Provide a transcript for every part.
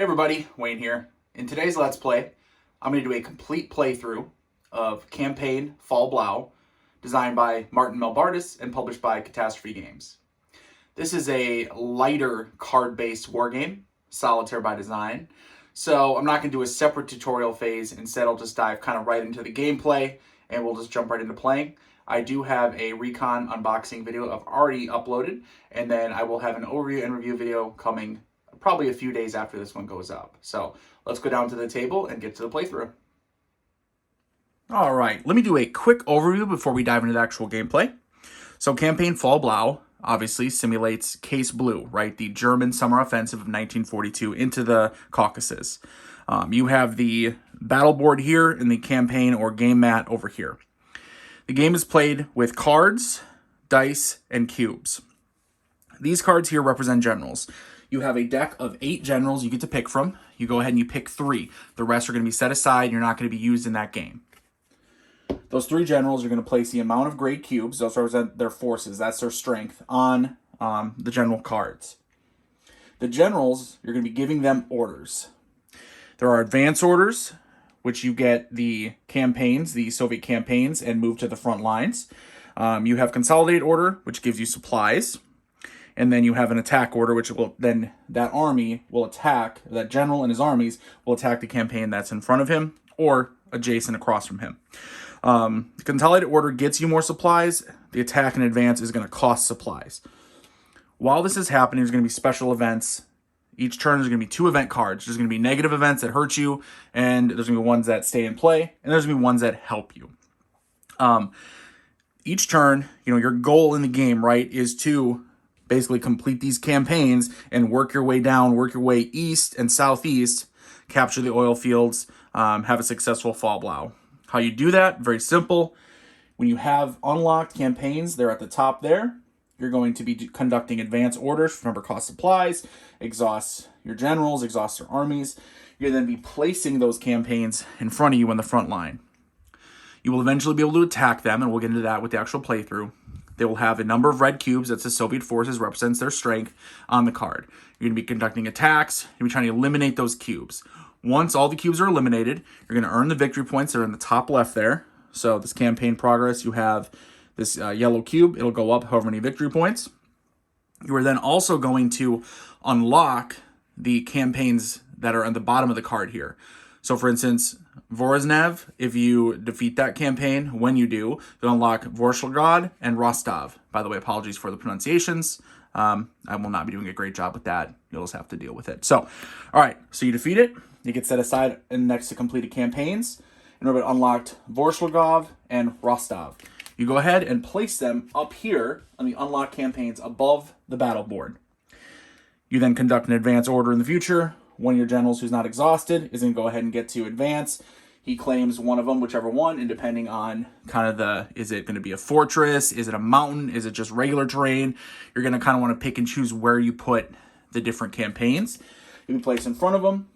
Hey everybody, Wayne here. In today's Let's Play, I'm going to do a complete playthrough of campaign Fall Blau, designed by Martin Melbardis and published by Catastrophe Games. This is a lighter card-based wargame, Solitaire by design, so I'm not going to do a separate tutorial phase. Instead, I'll just dive kind of right into the gameplay and we'll just jump right into playing. I do have a recon unboxing video I've already uploaded, and then I will have an overview and review video coming probably a few days after this one goes up. So let's go down to the table and get to the playthrough. All right, let me do a quick overview before we dive into the actual gameplay. So campaign Fall Blau obviously simulates Case Blue, right? The German summer offensive of 1942 into the Caucasus. You have the battle board here and the campaign or game mat over here. The game is played with cards, dice, and cubes. These cards here represent generals. You have a deck of 8 generals you get to pick from. You go ahead and you pick 3. The rest are going to be set aside. You're not going to be used in that game. Those 3 generals are going to place the amount of gray cubes, those represent their forces, that's their strength, on the general cards. The generals, you're going to be giving them orders. There are advance orders, which you get the campaigns, the Soviet campaigns, and move to the front lines. You have consolidated order, which gives you supplies. And then you have an attack order, which will then, that army will attack, that general and his armies will attack the campaign that's in front of him or adjacent across from him. The consolidated order gets you more supplies. The attack and advance is going to cost supplies. While this is happening, there's going to be special events. Each turn there's going to be 2 event cards. There's going to be negative events that hurt you, and there's going to be ones that stay in play, and there's going to be ones that help you. Each turn, your goal in the game, right, is to basically complete these campaigns and work your way down, work your way east and southeast, capture the oil fields, have a successful Fall Blau. How you do that? Very simple. When you have unlocked campaigns, they're at the top there. You're going to be conducting advance orders, remember cost supplies, exhaust your generals, exhaust your armies. You're going to then be placing those campaigns in front of you on the front line. You will eventually be able to attack them, and we'll get into that with the actual playthrough. They will have a number of red cubes, that's the Soviet forces, represents their strength on the card. You're going to be conducting attacks, you're going to be trying to eliminate those cubes. Once all the cubes are eliminated, you're going to earn the victory points. They're in the top left there. So this campaign progress, you have this yellow cube. It'll go up however many victory points. You are then also going to unlock the campaigns that are on the bottom of the card here. So for instance, Voronezh, if you defeat that campaign, when you do, you'll unlock Volgograd and Rostov. By the way, apologies for the pronunciations. I will not be doing a great job with that. You'll just have to deal with it. So, all right, so you defeat it. You get set aside next to completed campaigns. In order to unlock Volgograd and Rostov, you go ahead and place them up here on the unlocked campaigns above the battle board. You then conduct an advance order in the future. One of your generals who's not exhausted is going to go ahead and get to advance. He claims one of them, whichever one, and depending on kind of is it going to be a fortress? Is it a mountain? Is it just regular terrain? You're going to kind of want to pick and choose where you put the different campaigns. You can place in front of him,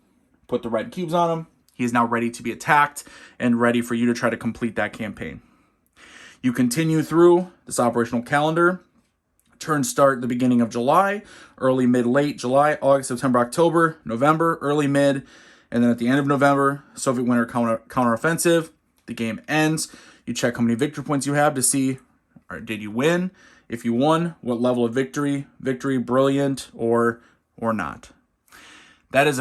put the red cubes on him. He is now ready to be attacked and ready for you to try to complete that campaign. You continue through this operational calendar. Turns start the beginning of July, early, mid, late July, August, September, October, November, early, mid, and then at the end of November, Soviet winter counteroffensive. The game ends. You check how many victory points you have to see, did you win? If you won, what level of victory? Victory, brilliant, or not. That is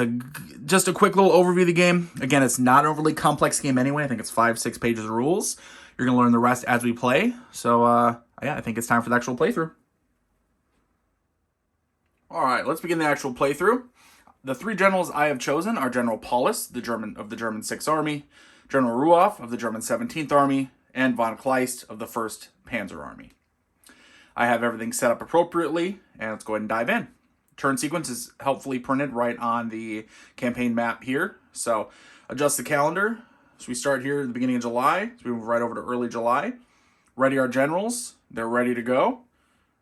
just a quick little overview of the game. Again, it's not an overly complex game anyway. I think it's 5-6 pages of rules. You're going to learn the rest as we play. So, yeah, I think it's time for the actual playthrough. All right, let's begin the actual playthrough. The 3 generals I have chosen are General Paulus, the German 6th Army, General Ruoff of the German 17th Army, and von Kleist of the 1st Panzer Army. I have everything set up appropriately, and let's go ahead and dive in. Turn sequence is helpfully printed right on the campaign map here. So adjust the calendar. So we start here at the beginning of July. So we move right over to early July. Ready our generals. They're ready to go.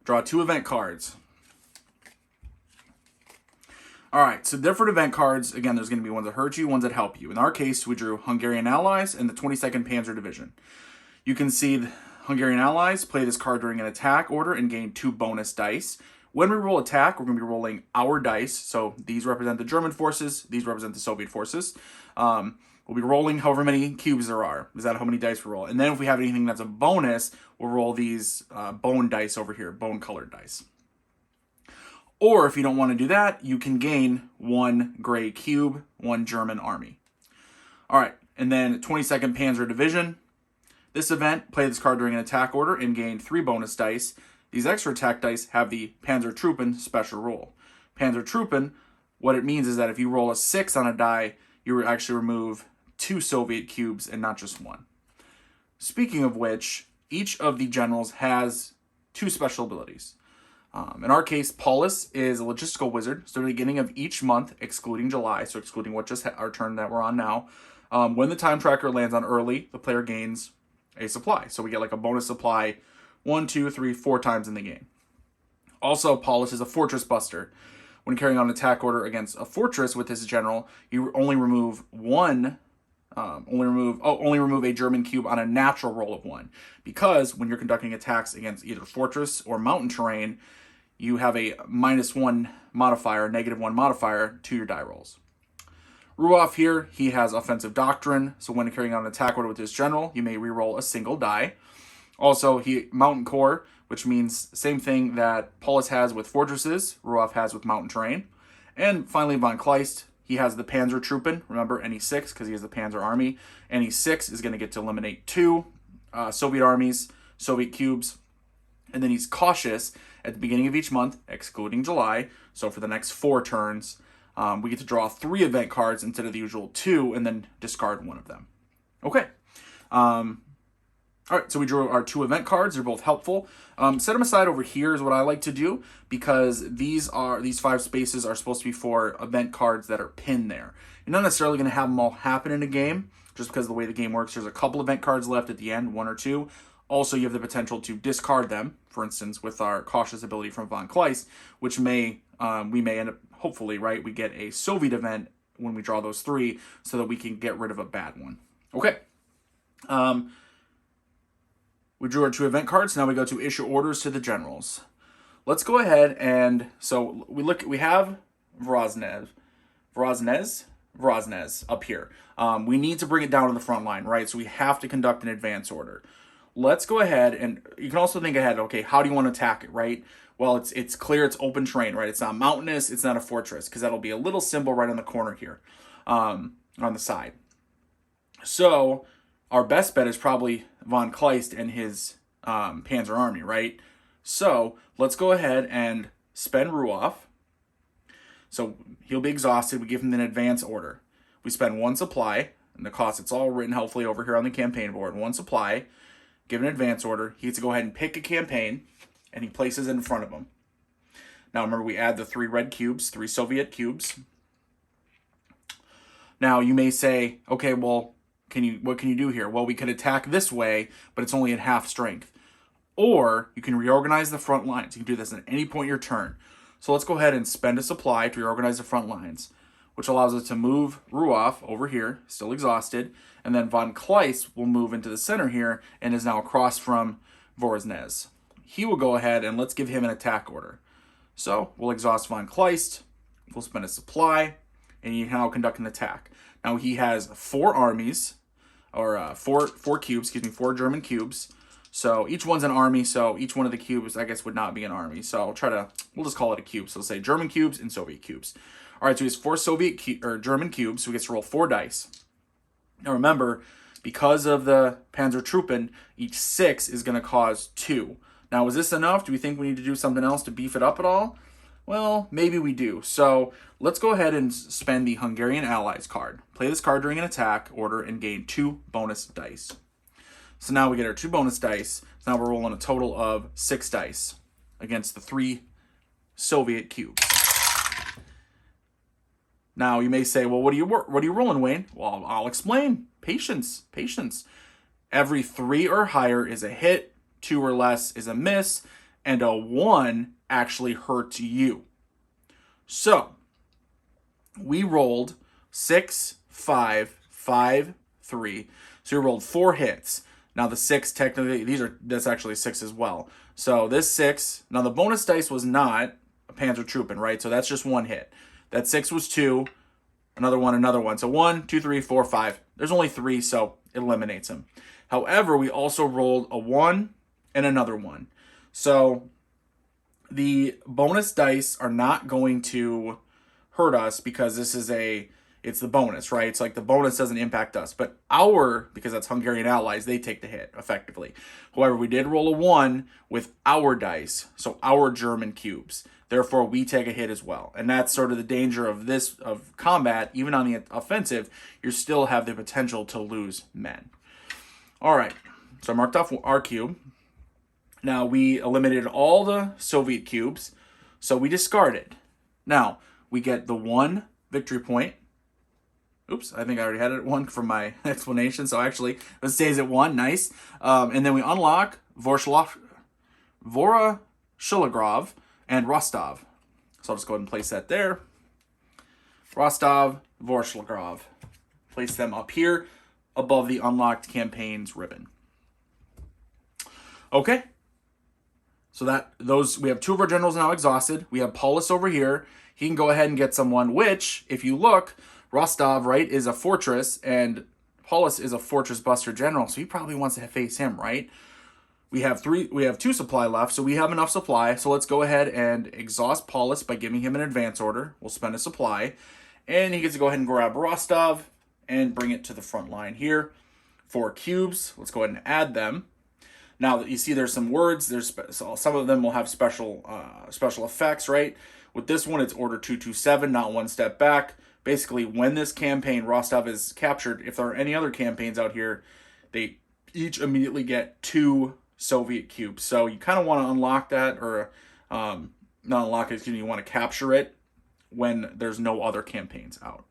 Draw 2 event cards. All right, so different event cards. Again, there's going to be ones that hurt you, ones that help you. In our case, we drew Hungarian Allies and the 22nd Panzer Division. You can see the Hungarian Allies play this card during an attack order and gain 2 bonus dice, When we roll attack, we're going to be rolling our dice. So these represent the German forces. These represent the Soviet forces. We'll be rolling however many cubes there are. Is that how many dice we roll? And then if we have anything that's a bonus, we'll roll these bone dice over here, bone-colored dice. Or if you don't want to do that, you can gain 1 gray cube, 1 German army. All right, and then 22nd Panzer Division. This event, play this card during an attack order and gain 3 bonus dice. These extra attack dice have the Panzertruppen special rule. Panzertruppen, what it means is that if you roll a 6 on a die, you actually remove 2 Soviet cubes and not just 1. Speaking of which, each of the generals has 2 special abilities. In our case, Paulus is a logistical wizard. So at the beginning of each month, excluding July, so excluding what just our turn that we're on now, when the time tracker lands on early, the player gains a supply. So we get like a bonus supply 1, 2, 3, 4 times in the game. Also, Paulus is a fortress buster. When carrying on an attack order against a fortress with this general, you only remove only remove a German cube on a natural roll of 1. Because when you're conducting attacks against either fortress or mountain terrain, you have a -1 modifier, -1 modifier to your die rolls. Ruoff here, he has offensive doctrine, so when carrying on an attack order with this general, you may reroll a single die. Also, he mountain core, which means same thing that Paulus has with fortresses, Ruoff has with mountain terrain. And finally, von Kleist, he has the Panzertruppen. Remember, NE6, because he has the Panzer Army. NE6 is going to get to eliminate 2 Soviet armies, Soviet cubes. And then he's cautious at the beginning of each month, excluding July. So for the next 4 turns, we get to draw 3 event cards instead of the usual 2, and then discard 1 of them. Okay. All right, so we drew our 2 event cards. They're both helpful. Set them aside over here is what I like to do, because these 5 spaces are supposed to be for event cards that are pinned there. You're not necessarily going to have them all happen in a game, just because of the way the game works. There's a couple event cards left at the end, 1 or 2. Also, you have the potential to discard them, for instance, with our cautious ability from von Kleist, which we may end up, hopefully, right, we get a Soviet event when we draw those 3 so that we can get rid of a bad one. Okay. We drew our 2 event cards. Now we go to issue orders to the generals. Let's go ahead and, so we have Voronezh up here. We need to bring it down to the front line, right? So we have to conduct an advance order. Let's go ahead, and you can also think ahead, okay, how do you want to attack it, right? Well, it's clear it's open terrain, right? It's not mountainous, it's not a fortress, because that'll be a little symbol right on the corner here, on the side. So our best bet is probably von Kleist and his Panzer Army, right? So let's go ahead and spend Ruoff. So he'll be exhausted. We give him an advance order. We spend 1 supply, and the cost, it's all written helpfully over here on the campaign board. 1 supply, give an advance order. He gets to go ahead and pick a campaign, and he places it in front of him. Now remember, we add the 3 red cubes, 3 Soviet cubes. Now you may say, okay, well, what can you do here? Well, we could attack this way, but it's only at half strength. Or you can reorganize the front lines. You can do this at any point in your turn. So let's go ahead and spend a supply to reorganize the front lines, which allows us to move Ruoff over here, still exhausted, and then von Kleist will move into the center here and is now across from Voronezh. He will go ahead and let's give him an attack order. So we'll exhaust von Kleist, we'll spend a supply, and you can now conduct an attack. Now he has 4 armies, or 4 cubes, 4 German cubes. So each one's an army, so each one of the cubes, I guess, would not be an army. So we'll just call it a cube. So we'll say German cubes and Soviet cubes. All right, so he has 4 German cubes, so he gets to roll 4 dice. Now remember, because of the Panzertruppen, each 6 is going to cause 2. Now, is this enough? Do we think we need to do something else to beef it up at all? Well, maybe we do. So let's go ahead and spend the Hungarian Allies card. Play this card during an attack order and gain 2 bonus dice. So now we get our 2 bonus dice. So now we're rolling a total of 6 dice against the 3 Soviet cubes. Now you may say, well, what are you rolling, Wayne? Well, I'll explain. Patience. Every 3 or higher is a hit, 2 or less is a miss, and a 1 actually hurts you. So we rolled 6, 5, 5, 3. So we rolled 4 hits. Now the 6 technically, that's actually 6 as well. So this 6, now the bonus dice was not Panzertruppen, right? So that's just one hit. That 6 was 2, another one. So 1, 2, 3, 4, 5. There's only 3, so it eliminates him. However, we also rolled a 1 and another 1. So the bonus dice are not going to hurt us because this is it's the bonus, right? It's like the bonus doesn't impact us. But because that's Hungarian allies, they take the hit effectively. However, we did roll a 1 with our dice, so our German cubes. Therefore, we take a hit as well. And that's sort of the danger of combat. Even on the offensive, you still have the potential to lose men. All right, so I marked off our cube. Now, we eliminated all the Soviet cubes, so we discarded. Now, we get the 1 victory point. Oops, I think I already had it 1 from my explanation, so actually, it stays at 1. Nice. And then we unlock Voroshilogrov and Rostov. So I'll just go ahead and place that there. Rostov, Voroshilogrov. Place them up here above the unlocked campaigns ribbon. Okay. So we have 2 of our generals now exhausted. We have Paulus over here. He can go ahead and get someone, which, if you look, Rostov, right, is a fortress, and Paulus is a fortress buster general, so he probably wants to face him, right? We have 2 supply left, so we have enough supply. So let's go ahead and exhaust Paulus by giving him an advance order. We'll spend a supply, and he gets to go ahead and grab Rostov and bring it to the front line here. 4 cubes. Let's go ahead and add them. Now that you see there's some words, some of them will have special effects, right? With this one, it's order 227, not 1 step back. Basically, when this campaign, Rostov, is captured, if there are any other campaigns out here, they each immediately get 2 Soviet cubes. So you kind of want to unlock that, or not unlock it, you want to capture it when there's no other campaigns out.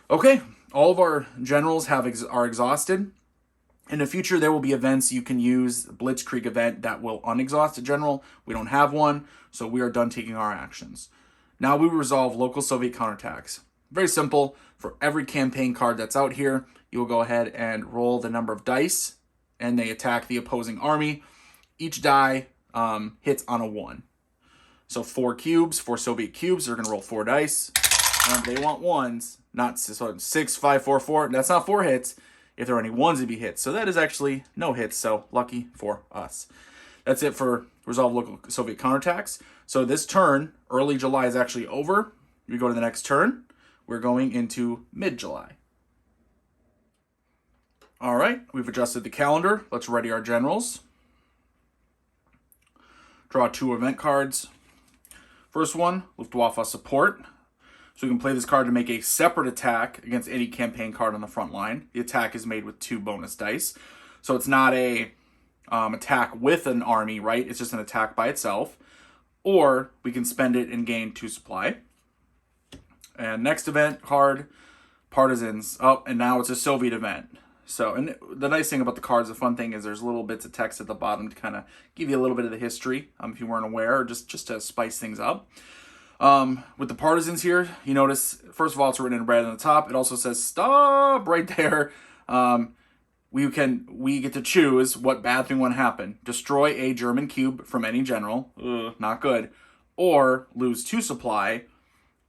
Okay, all of our generals are exhausted. In the future, there will be events you can use, Blitzkrieg event that will unexhaust a general. We don't have one, so we are done taking our actions. Now we resolve local Soviet counterattacks. Very simple. For every campaign card that's out here, you will go ahead and roll the number of dice, and they attack the opposing army. Each die hits on a 1. So 4 Soviet cubes, they're going to roll 4 dice. And they want 1s, not so 6, 5, 4, 4. That's not 4 hits. If there are any 1s, it'd be hits. So that is actually no hits, so lucky for us. That's it for resolve local Soviet counterattacks. So this turn, early July, is actually over. We go to the next turn. We're going into mid-July. All right, we've adjusted the calendar. Let's ready our generals. Draw 2 event cards. First one, Luftwaffe support. So we can play this card to make a separate attack against any campaign card on the front line. The attack is made with 2 bonus dice. So it's not a attack with an army, right? It's just an attack by itself. Or we can spend it and gain 2 supply. And next event card, Partisans. Oh, and now it's a Soviet event. So, and the nice thing about the cards, the fun thing is there's little bits of text at the bottom to kind of give you a little bit of the history, if you weren't aware, or just to spice things up. With the Partisans here, you notice, first of all, it's written in red on the top. It also says stop right there. We get to choose what bad thing would happen. Destroy a German cube from any general. Not good. Or lose 2 supply.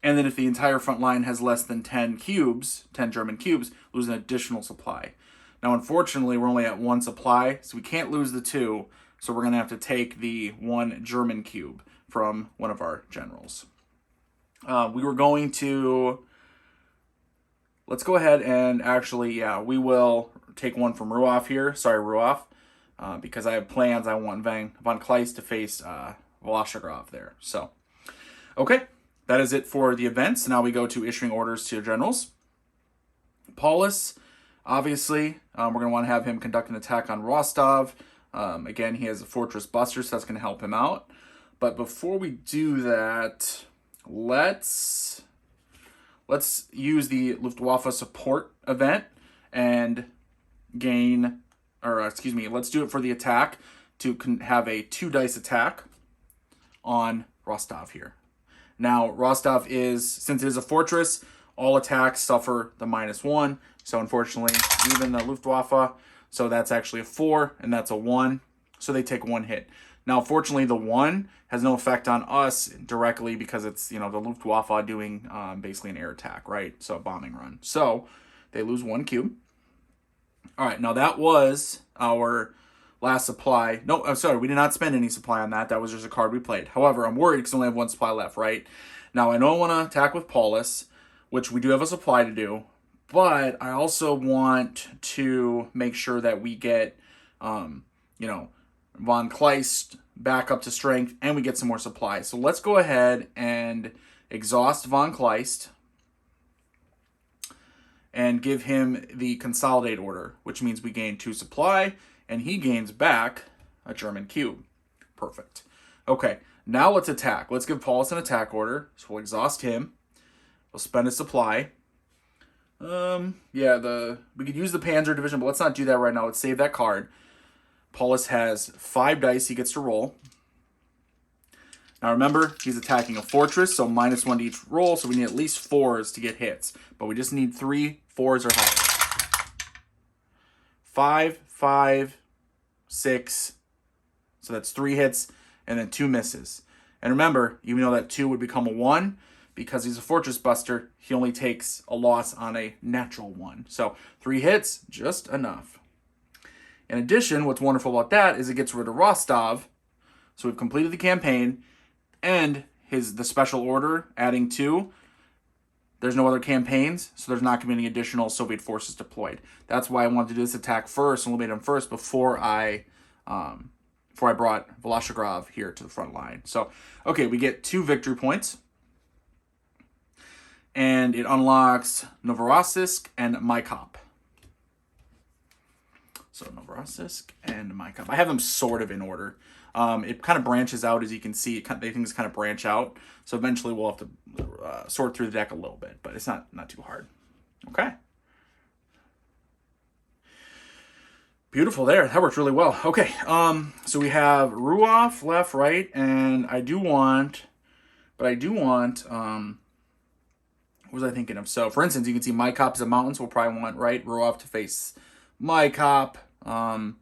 And then if the entire front line has less than 10 German cubes, lose an additional supply. Now, unfortunately, we're only at 1 supply, so we can't lose the 2. So we're going to have to take the 1 German cube from one of our generals. We were going to... Let's go ahead and actually, we will take 1 from Ruoff here. Sorry, Ruoff. Because I have plans. I want von Kleist to face Voloshagrov there. So, okay. That is it for the events. Now we go to issuing orders to generals. Paulus, obviously, we're going to want to have him conduct an attack on Rostov. Again, he has a fortress buster, so that's going to help him out. But before we do that, let's use the Luftwaffe support event and let's do it for the attack to have a 2 dice attack on Rostov here. Now, Rostov since it is a fortress, all attacks suffer the -1. So, unfortunately, even the Luftwaffe, so that's actually a 4, and that's a 1. so they take 1 hit. Now, fortunately, the 1 has no effect on us directly because it's, the Luftwaffe doing basically an air attack, right? So a bombing run. So they lose 1 cube. All right, now that was our last supply. No, I'm sorry, we did not spend any supply on that. That was just a card we played. However, I'm worried because I only have 1 supply left, right? Now, I know I want to attack with Paulus, which we do have a supply to do, but I also want to make sure that we get, Von Kleist back up to strength, and we get some more supplies. So let's go ahead and exhaust Von Kleist and give him the Consolidate order, which means we gain 2 supply, and he gains back a German cube. Perfect. Okay, now let's attack. Let's give Paulus an attack order. So we'll exhaust him. We'll spend his supply. We could use the Panzer Division, but let's not do that right now. Let's save that card. Paulus has 5 dice he gets to roll. Now remember, he's attacking a fortress, so -1 to each roll, so we need at least 4s to get hits. But we just need 3 4s or higher. 5, 5, 6. So that's 3 hits, and then 2 misses. And remember, even though that 2 would become a 1, because he's a fortress buster, he only takes a loss on a natural 1. So 3 hits, just enough. In addition, what's wonderful about that is it gets rid of Rostov. So we've completed the campaign, and the special order adding 2. There's no other campaigns, so there's not going to be any additional Soviet forces deployed. That's why I wanted to do this attack first and eliminate him first before I brought Voloshigrov here to the front line. So, okay, we get 2 victory points, and it unlocks Novorossiysk and Maikop. So Novorossiysk and Maikop. I have them sort of in order. It kind of branches out, as you can see. Things kind of branch out. So eventually we'll have to sort through the deck a little bit, but it's not too hard. Okay. Beautiful there. That worked really well. Okay. So we have Ruoff left, right, and I do want, what was I thinking of? So, for instance, you can see Maikop is a mountain, so we'll probably want, right, Ruoff to face Maikop, and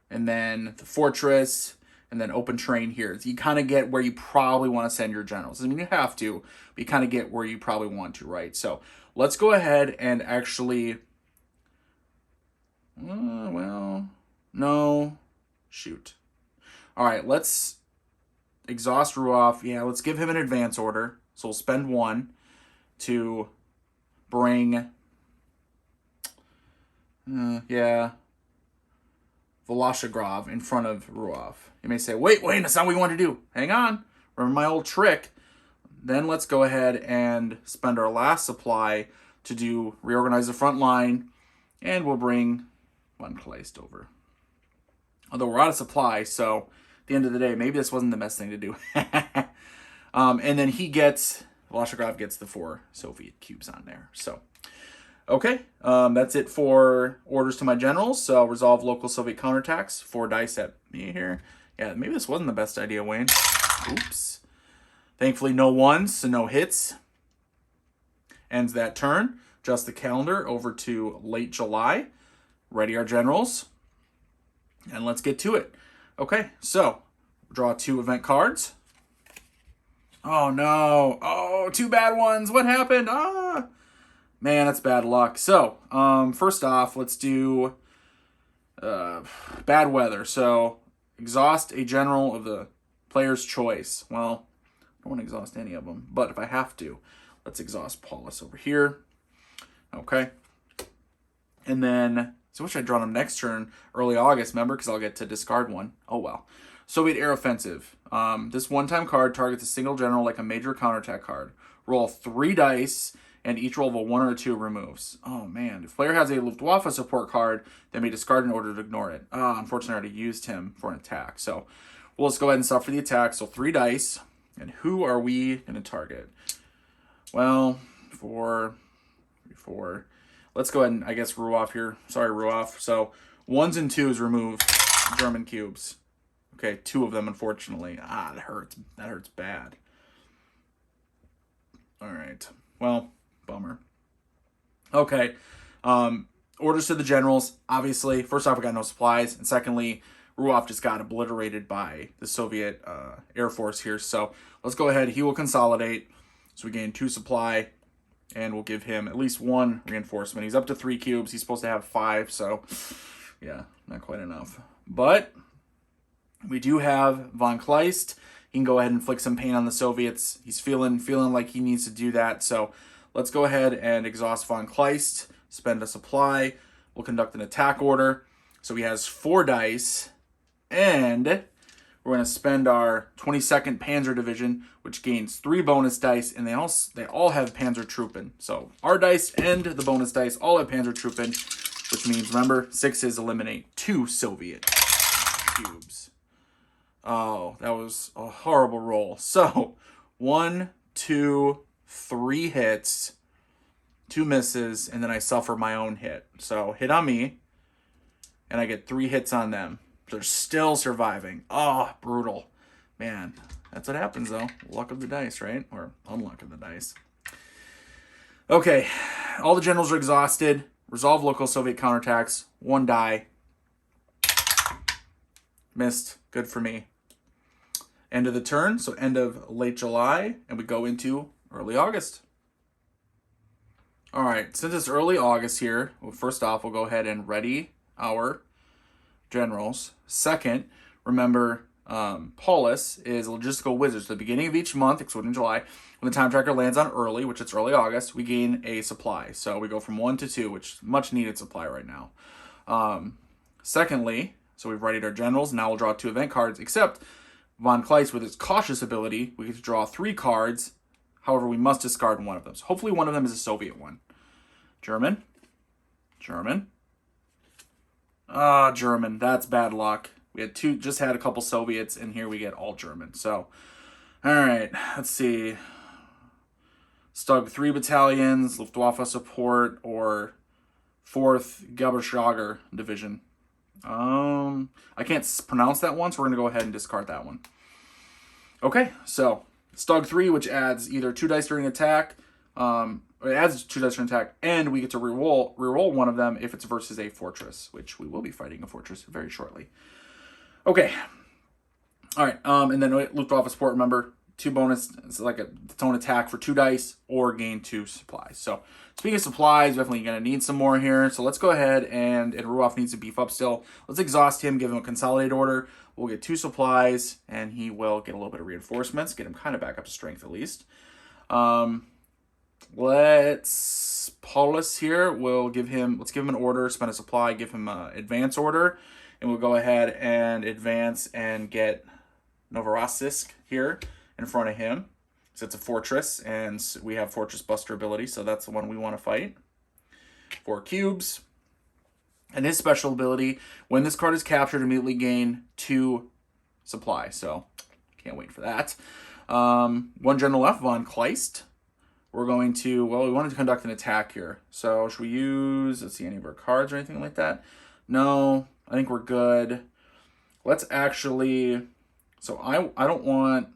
then the fortress, and then open terrain here. So you kind of get where you probably want to send your generals. I mean, you have to, but you kind of get where you probably want to, right? So let's go ahead and actually, no, shoot. All right, let's exhaust Ruoff. Yeah, let's give him an advance order. So we'll spend 1 to bring, Voloshigrov in front of Ruoff. You may say, wait, that's not what we want to do. Hang on. Remember my old trick. Then let's go ahead and spend our last supply to reorganize the front line, and we'll bring Von Kleist over. Although we're out of supply, so at the end of the day, maybe this wasn't the best thing to do. And then Voloshigrov gets the 4 Soviet cubes on there. So, okay, that's it for orders to my generals. So resolve local Soviet counterattacks. 4 dice at me here. Yeah, maybe this wasn't the best idea, Wayne. Oops. Thankfully, no 1s, so no hits. Ends that turn. Adjust the calendar over to late July. Ready our generals. And let's get to it. Okay, so draw 2 event cards. Oh, no. Oh, 2 bad ones. What happened? Man, that's bad luck. So, first off, let's do bad weather. So, exhaust a general of the player's choice. Well, I don't want to exhaust any of them, but if I have to, let's exhaust Paulus over here. Okay. And then, so what should I draw him next turn? Early August, remember? Because I'll get to discard 1. Oh, well. Soviet Air Offensive. This one-time card targets a single general like a major counterattack card. Roll 3 dice, and each roll of a 1 or a 2 removes. Oh, man. If player has a Luftwaffe support card, they may discard in order to ignore it. Unfortunately, I already used him for an attack. So, well, let's go ahead and start for the attack. So, 3 dice. And who are we going to target? Well, 4. Let's go ahead and, I guess, Ruoff here. Sorry, Ruoff. So, 1s and 2s remove German cubes. Okay, 2 of them, unfortunately. That hurts. That hurts bad. All right. Well, bummer. Okay. Orders to the generals. Obviously, first off, we got no supplies. And secondly, Ruoff just got obliterated by the Soviet Air Force here. So let's go ahead. He will consolidate. So we gain 2 supply, and we'll give him at least 1 reinforcement. He's up to 3 cubes. He's supposed to have 5, so yeah, not quite enough. But we do have von Kleist. He can go ahead and inflict some pain on the Soviets. He's feeling like he needs to do that. So let's go ahead and exhaust von Kleist, spend a supply. We'll conduct an attack order. So he has 4 dice, and we're going to spend our 22nd Panzer Division, which gains 3 bonus dice, and they all have Panzertruppen. So our dice and the bonus dice all have Panzertruppen, which means, remember, 6s eliminate 2 Soviet cubes. Oh, that was a horrible roll. So 1, 2, 3 hits, 2 misses, and then I suffer my own hit. So hit on me, and I get 3 hits on them. They're still surviving. Oh, brutal. Man, that's what happens, though. Luck of the dice, right? Or unluck of the dice. Okay, all the generals are exhausted. Resolve local Soviet counterattacks. 1 die. Missed. Good for me. End of the turn, so end of late July, and we go into early August. All right, since it's early August here, well, first off, we'll go ahead and ready our generals. Second, remember, Paulus is logistical wizards. So at the beginning of each month, excluding July, when the time tracker lands on early, which it's early August, we gain a supply. So we go from 1 to 2, which is much needed supply right now. Secondly, so we've readied our generals. Now we'll draw 2 event cards, except von Kleist, with his cautious ability, we get to draw 3 cards. However, we must discard 1 of them. So hopefully one of them is a Soviet one. German. German. German. That's bad luck. We had just had a couple Soviets, and here we get all German. So, all right, let's see. Stug 3 battalions, Luftwaffe support, or 4th Gebirgsjäger Division. I can't pronounce that one, so we're going to go ahead and discard that one. Okay, so Stug 3, which adds either 2 dice during attack, it adds 2 dice during attack, and we get to reroll one of them if it's versus a fortress, which we will be fighting a fortress very shortly. Okay. All right, and then Luftwaffe support, remember, 2 bonus, it's like its own attack for 2 dice, or gain 2 supplies. So, speaking of supplies, definitely going to need some more here. So let's go ahead, and Ruoff needs to beef up still. Let's exhaust him, give him a consolidate order. We'll get 2 supplies, and he will get a little bit of reinforcements, get him kind of back up to strength at least. Let's Paulus here. Let's give him an order, spend a supply, give him an advance order, and we'll go ahead and advance and get Novorossiysk here in front of him. So it's a fortress, and we have fortress buster ability, so that's the one we want to fight. 4 cubes. And his special ability, when this card is captured, immediately gain 2 supply. So, can't wait for that. 1 general left, von Kleist. We're going to, we wanted to conduct an attack here. So, should we use, let's see, any of our cards or anything like that? No, I think we're good. Let's actually, so I don't want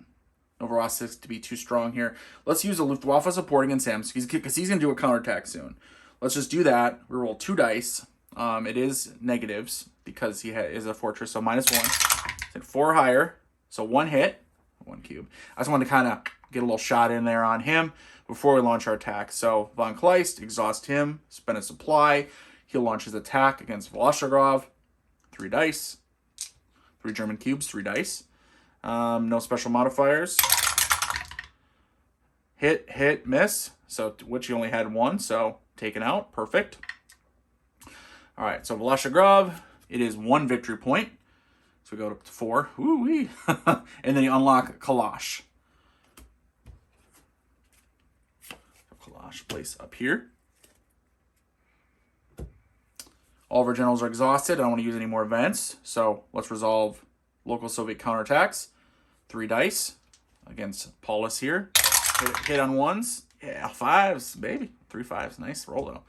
Novorossiysk to be too strong here. Let's use a Luftwaffe support against him, because he's going to do a counterattack soon. Let's just do that. We roll 2 dice. It is negatives because he is a fortress, so -1. Hit 4 higher, so 1 hit, 1 cube. I just wanted to kind of get a little shot in there on him before we launch our attack. So von Kleist, exhaust him, spend a supply. He'll launch his attack against Voloshagrov. 3 dice. 3 German cubes, 3 dice. No special modifiers. Hit, miss. So, which he only had 1, so taken out. Perfect. All right, so Voloshagrov, it is 1 victory point. So we go up to 4. Woo-wee. And then you unlock Kalash. Kalash place up here. All of our generals are exhausted. I don't want to use any more events. So let's resolve local Soviet counterattacks. 3 dice against Paulus here. Hit on 1s. Yeah, 5s, baby. 3 5s. Nice roll, though.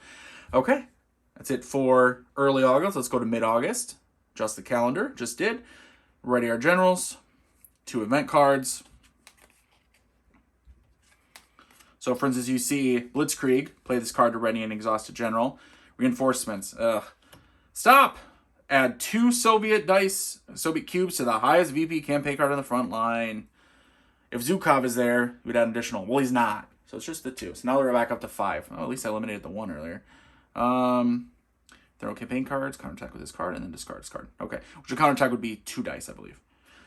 Okay. That's it for early August. Let's go to mid-August. Adjust the calendar. Just did. Ready our generals. 2 event cards. So, for instance, you see Blitzkrieg. Play this card to ready an exhausted general. Reinforcements. Stop! Add 2 Soviet cubes to the highest VP campaign card on the front line. If Zhukov is there, we'd add an additional. Well, he's not. So it's just the 2. So now we're back up to 5. Oh, at least I eliminated the 1 earlier. Throw campaign cards, counterattack with this card, and then discard this card. Okay. Which a counterattack would be 2 dice, I believe.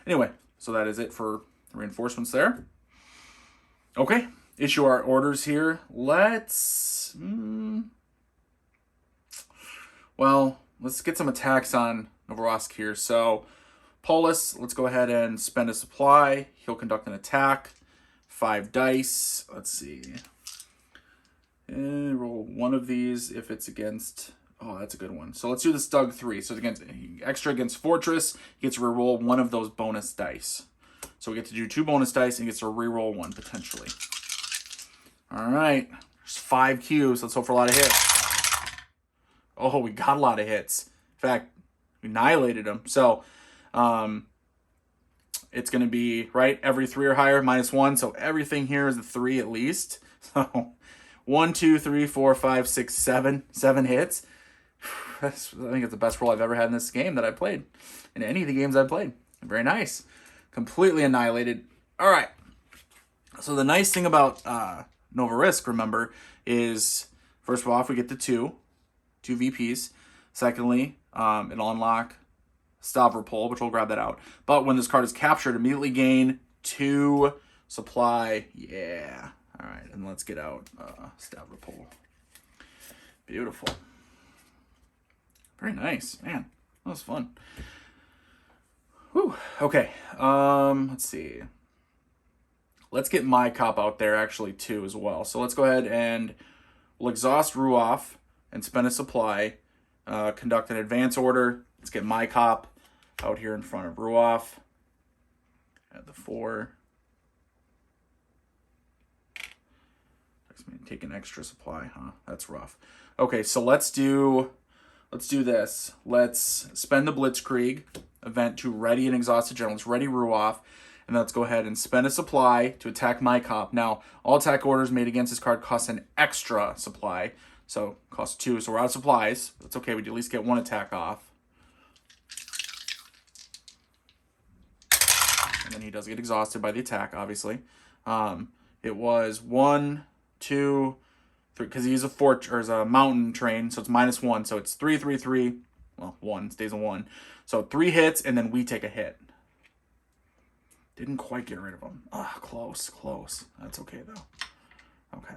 Anyway, so that is it for the reinforcements there. Okay. Issue our orders here. Let's... well, let's get some attacks on Novorossiysk here. So, Paulus, let's go ahead and spend a supply. He'll conduct an attack. 5 dice. Let's see. And roll 1 of these if it's against... oh, that's a good one. So let's do the Stug 3. So it's against extra against Fortress. He gets to reroll 1 of those bonus dice. So we get to do 2 bonus dice and he gets to reroll 1 potentially. All right. There's 5 cubes. Let's hope for a lot of hits. Oh, we got a lot of hits. In fact, we annihilated them. So it's going to be, right, every 3 or higher, -1. So everything here is a 3 at least. So 1, 2, 3, 4, 5, 6, 7. 7 hits. I think it's the best roll I've ever had in this game that I played. In any of the games I've played. Very nice. Completely annihilated. All right. So the nice thing about Novorossiysk, remember, is first of all, if we get the 2 VPs. Secondly, it'll unlock Stavropol, which we'll grab that out. But when this card is captured, immediately gain 2 supply. Yeah. All right, and let's get out Stavropol. Beautiful. Very nice. Man, that was fun. Whew. Okay, let's see. Let's get my cop out there, actually, too, as well. So let's go ahead and we'll exhaust Ruoff and spend a supply. Conduct an advance order. Let's get my cop out here in front of Ruoff. Add the 4. Take an extra supply, huh? That's rough. Okay, so let's do this. Let's spend the Blitzkrieg event to ready an exhausted general. Let's ready Ruoff, and let's go ahead and spend a supply to attack my cop. Now, all attack orders made against this card cost an extra supply, so cost 2. So we're out of supplies. That's okay. We at least get 1 attack off. And then he does get exhausted by the attack, obviously. It was 1, 2, 3, because he's a fort or is a mountain train, so it's -1. So it's 3, 3, 3. Well, 1 stays a 1. So 3 hits, and then we take a hit. Didn't quite get rid of him. Ah, close. That's okay though. Okay.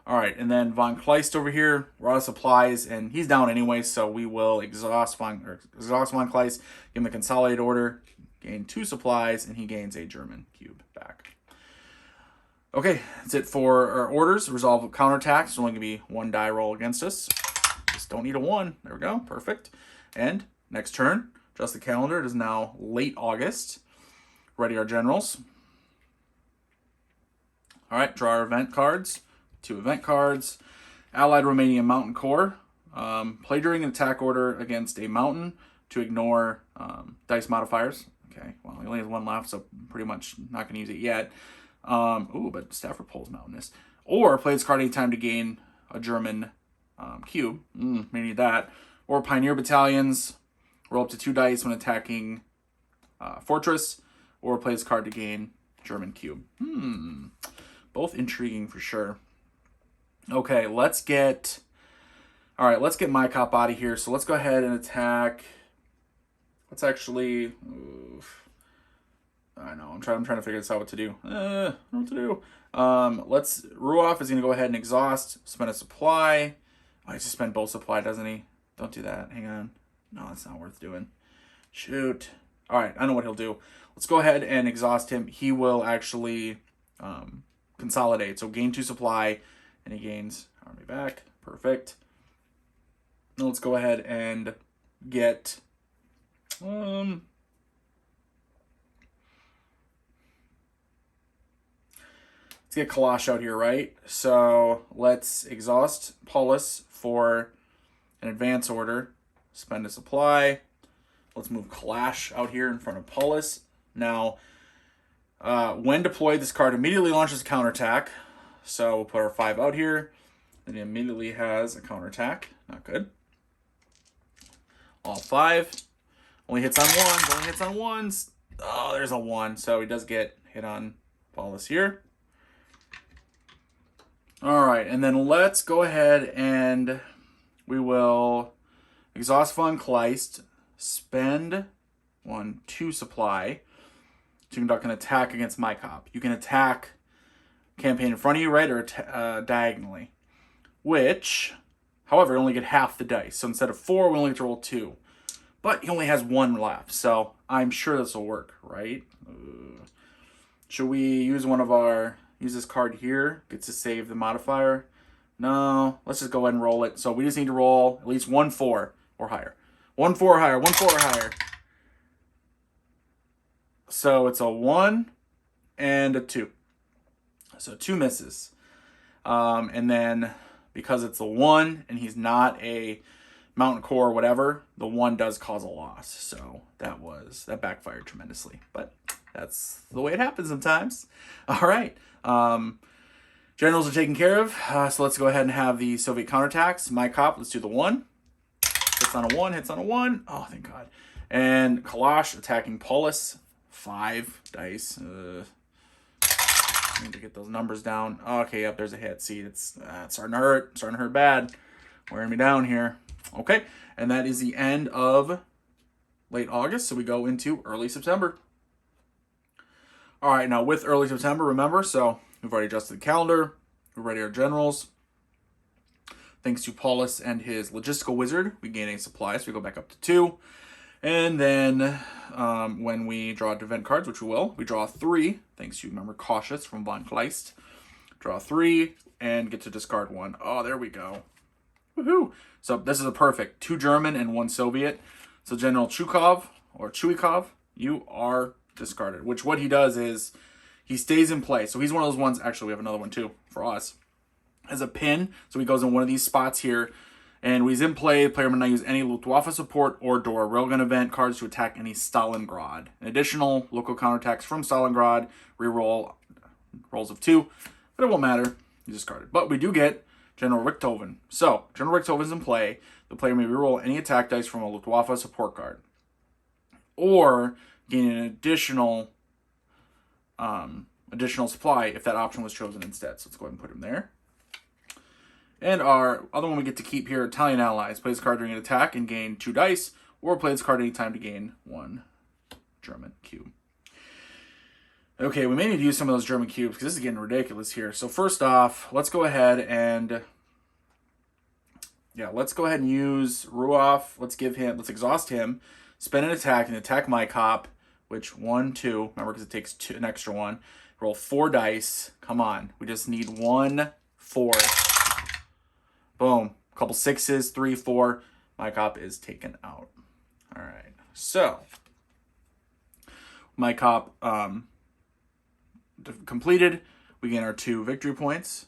All right, and then Von Kleist over here. We're out of supplies, and he's down anyway, so we will exhaust Von Kleist, give him the consolidate order, gain 2 supplies, and he gains a German cube back. Okay, that's it for our orders. Resolve counterattacks. It's only going to be 1 die roll against us. Just don't need a 1. There we go. Perfect. And next turn, adjust the calendar. It is now late August. Ready our generals. All right, draw our event cards. 2 event cards. Allied Romanian Mountain Corps. Play during an attack order against a mountain to ignore dice modifiers. Okay, well, he only has 1 left, so pretty much not going to use it yet. But Stavropol's mountainous. Or play this card anytime to gain a German cube. May need that. Or Pioneer Battalions. Roll up to 2 dice when attacking Fortress. Or play this card to gain German cube. Both intriguing for sure. Okay, let's get my cop out of here. So let's go ahead and attack. Let's actually... I know, I'm trying to figure this out what to do. I don't know what to do. Ruoff is going to go ahead and exhaust, spend a supply. Oh, he just spent both supply, doesn't he? Don't do that. Hang on. No, that's not worth doing. Shoot. All right, I know what he'll do. Let's go ahead and exhaust him. He will actually consolidate. So gain 2 supply, and he gains army back. Perfect. Now let's go ahead and get... let's get Kalash out here, right? So let's exhaust Paulus for an advance order. Spend a supply. Let's move Kalash out here in front of Paulus. Now, when deployed, this card immediately launches a counterattack. So we'll put our 5 out here. And he immediately has a counterattack. Not good. all 5. Only hits on 1s, only hits on 1s. Oh, there's a 1, so he does get hit on Paulus here. All right, and then let's go ahead and we will exhaust Von Kleist, spend 2 supply to conduct an attack against my cop. You can attack campaign in front of you, right, or diagonally, which, however, you only get half the dice. So instead of 4, we only get to roll 2. But he only has 1 left, so I'm sure this will work, right? Should we use use this card here? Gets to save the modifier. No, let's just go ahead and roll it. So we just need to roll at least 1 4 or higher. 1 4 or higher, 1 4 or higher. So it's a 1 and a 2. So 2 misses. And then because it's a 1 and he's not a mountain core or whatever, the 1 does cause a loss. So that backfired tremendously. But that's the way it happens sometimes. All right. Generals are taken care of. So let's go ahead and have the Soviet counterattacks. My cop, let's do the 1. Hits on a 1, hits on a 1. Oh, thank God. And Kalash attacking Paulus. 5 dice. Need to get those numbers down. Okay, yep, there's a hit. See, it's starting to hurt. Starting to hurt bad. Wearing me down here. Okay, and that is the end of late August. So we go into early September. All right, now with early September, remember, so we've already adjusted the calendar. We're ready our generals. Thanks to Paulus and his logistical wizard, we gain a supply, so we go back up to 2. And then when we draw event cards, which we will, we draw 3, thanks to, remember, Cautious from Von Kleist. Draw 3 and get to discard 1. Oh, there we go. Woohoo! So this is a perfect 2 German and 1 Soviet. So General Chukov, or Chuikov, you are discarded. Which what he does is he stays in play. So he's one of those ones, actually we have another one too for us, as a pin. So he goes in one of these spots here. And when he's in play, the player may not use any Luftwaffe support or Dora Railgun event cards to attack any Stalingrad. An additional local counterattacks from Stalingrad, reroll rolls of 2, but it won't matter. He's discarded. But we do get General Richthofen. So, General Richthofen is in play. The player may reroll any attack dice from a Luftwaffe support card. Or gain an additional supply if that option was chosen instead. So let's go ahead and put him there. And our other one we get to keep here, Italian Allies. Play this card during an attack and gain 2 dice, or play this card anytime to gain 1 German cube. Okay, we may need to use some of those German cubes because this is getting ridiculous here. So first off, let's go ahead and use Ruoff. Let's exhaust him, spend an attack and attack my cop, which 1, 2, remember because it takes an extra 1. Roll 4 dice. Come on, we just need 1 4. Boom. A couple 6s, 3, 4. My cop is taken out. All right. So, my cop completed. We gain our 2 victory points.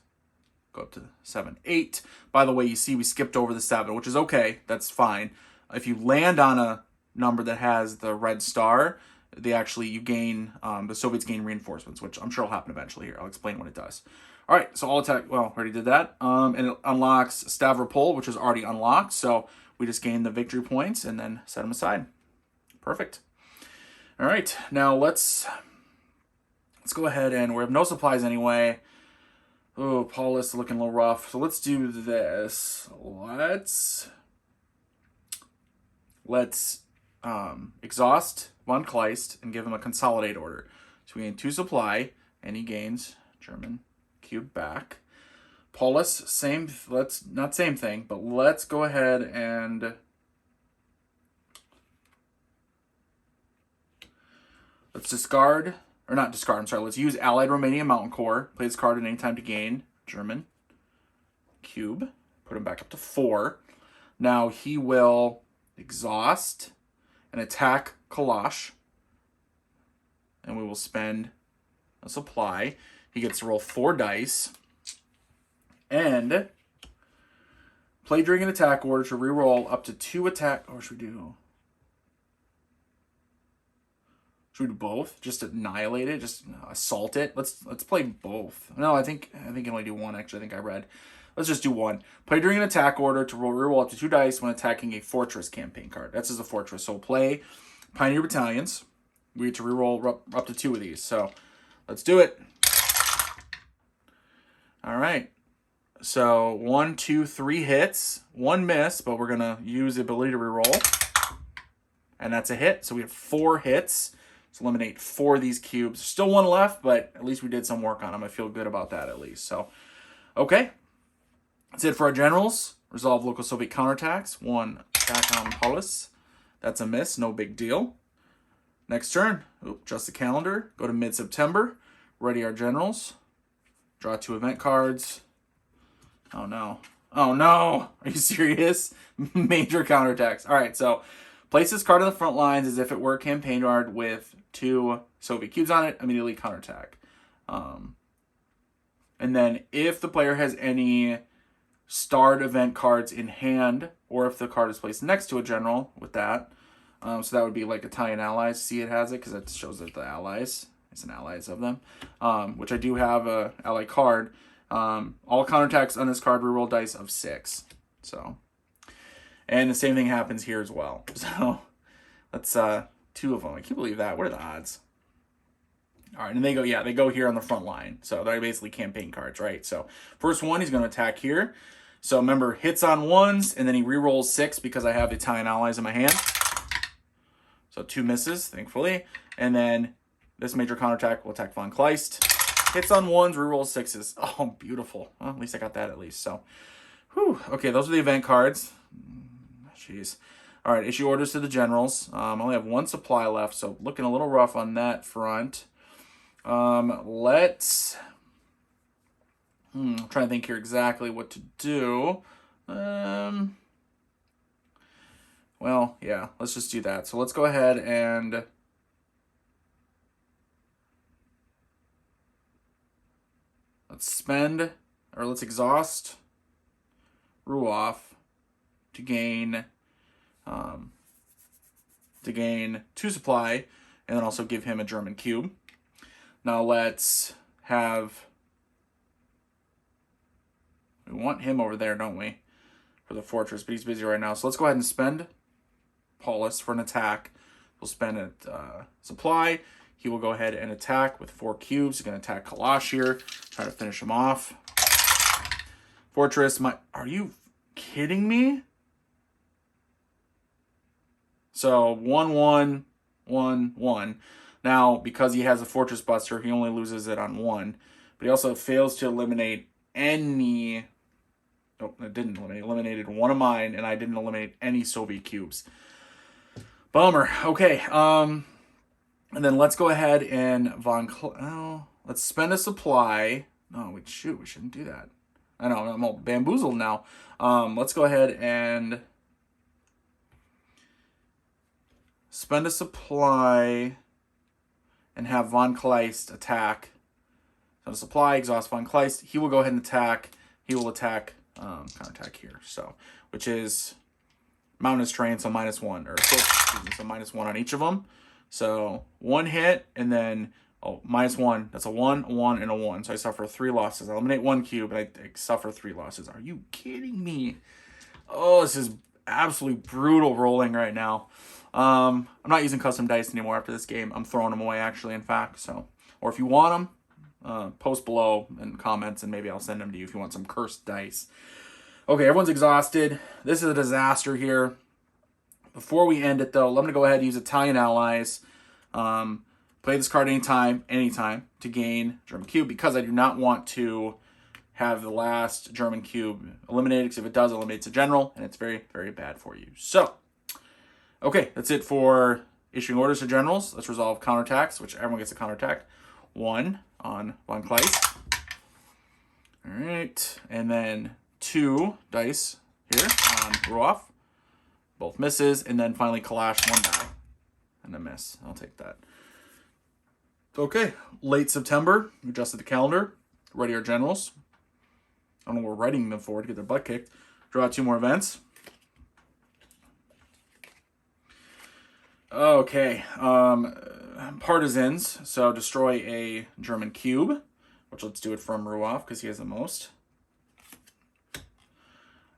Go up to 7, 8. By the way, you see we skipped over the 7, which is okay. That's fine. If you land on a number that has the red star, you gain, the Soviets gain reinforcements, which I'm sure will happen eventually here. I'll explain what it does. All right, so all attack, well, already did that. And it unlocks Stavropol, which is already unlocked. So we just gain the victory points and then set them aside. Perfect. All right, now let's go ahead and we have no supplies anyway. Oh, Paulus is looking a little rough. So let's do this. Let's exhaust Von Kleist and give him a consolidate order. So we gain 2 supply and he gains German cube back. Paulus, not same thing, but let's go ahead and let's discard, or not discard, I'm sorry, let's use Allied Romanian Mountain Corps. Play this card at any time to gain German cube. Put him back up to 4. Now he will exhaust and attack Kalash. And we will spend a supply. He gets to roll 4 dice. And play during an attack order to reroll up to 2 attack. Or should we do? Should we do both? Just annihilate it? Just assault it? Let's play both. No, I think I can only do 1, actually. I think I read. let's just do one. Play during an attack order to reroll up to 2 dice when attacking a fortress campaign card. That's as a fortress. So play Pioneer Battalions. We get to reroll up to 2 of these. So let's do it. All right. So 1, 2, 3 hits, 1 miss, but we're gonna use the ability to reroll, and that's a hit. So we have 4 hits. Let's eliminate 4 of these cubes. Still 1 left, but at least we did some work on them. I feel good about that at least. So, okay. That's it for our generals. Resolve local Soviet counterattacks. 1 attack on Polis. That's a miss. No big deal. Next turn. Adjust the calendar. Go to mid-September. Ready our generals. Draw 2 event cards. Oh, no. Oh, no. Are you serious? Major counterattacks. All right, so place this card on the front lines as if it were a campaign card with 2 Soviet cubes on it. Immediately counterattack. And then if the player has any starred event cards in hand, or if the card is placed next to a general with that, so that would be like Italian allies. See, it has it because it shows that the allies. It's an allies of them, which I do have a ally card. All counterattacks on this card reroll dice of 6. So, and the same thing happens here as well. So that's 2 of them. I can't believe that. What are the odds? All right, and they go here on the front line. So they're basically campaign cards, right? So first one, he's going to attack here. So remember, hits on 1s, and then he rerolls 6 because I have the Italian allies in my hand. So 2 misses, thankfully. And then this major counterattack will attack Von Kleist. Hits on 1s, rerolls 6s. Oh, beautiful. Well, at least I got that at least. So, whew. Okay, those are the event cards. Jeez. All right, issue orders to the generals. I only have 1 supply left, so looking a little rough on that front. Let's... I'm trying to think here exactly what to do. Well, yeah, let's just do that. So let's go ahead and... let's exhaust Ruoff to gain 2 supply, and then also give him a German cube. Now let's have, we want him over there, don't we, for the fortress, but he's busy right now. So let's go ahead and spend Paulus for an attack. We'll spend a supply. He will go ahead and attack with 4 cubes. He's going to attack Kalash here. Try to finish him off. Fortress. Are you kidding me? So 1, 1, 1, 1. Now, because he has a Fortress Buster, he only loses it on 1. But he also fails to eliminate any... Oh, it didn't eliminate. It eliminated 1 of mine, and I didn't eliminate any Soviet cubes. Bummer. Okay, and then let's go ahead and let's spend a supply. Oh, wait, shoot, we shouldn't do that. I know, I'm all bamboozled now. Let's go ahead and spend a supply and have Von Kleist attack. So supply, exhaust Von Kleist. He will go ahead and attack. He will attack, counterattack here. So, which is mountainous terrain, so -1, or so -1 on each of them. So 1 hit, and then -1. That's a 1, a 1, and a 1. So I suffer 3 losses. I eliminate 1 cube, and I suffer 3 losses. Are you kidding me? Oh, this is absolutely brutal rolling right now. I'm not using custom dice anymore after this game. I'm throwing them away, actually, in fact. So, or if you want them, post below in comments, and maybe I'll send them to you if you want some cursed dice. Okay, everyone's exhausted. This is a disaster here. Before we end it, though, I'm going to go ahead and use Italian allies. Play this card anytime, to gain German cube, because I do not want to have the last German cube eliminated, because if it does, it eliminates a general, and it's very, very bad for you. So, okay, that's it for issuing orders to generals. Let's resolve counterattacks, which everyone gets a counterattack. 1 on Von Kleist. All right, and then 2 dice here on Ruoff. Both misses, and then finally Kalash, 1 die. And a miss. I'll take that. Okay, late September, we adjusted the calendar. Ready our generals. I don't know what we're writing them for to get their butt kicked. Draw 2 more events. Okay, partisans. So destroy a German cube, which let's do it from Ruoff because he has the most.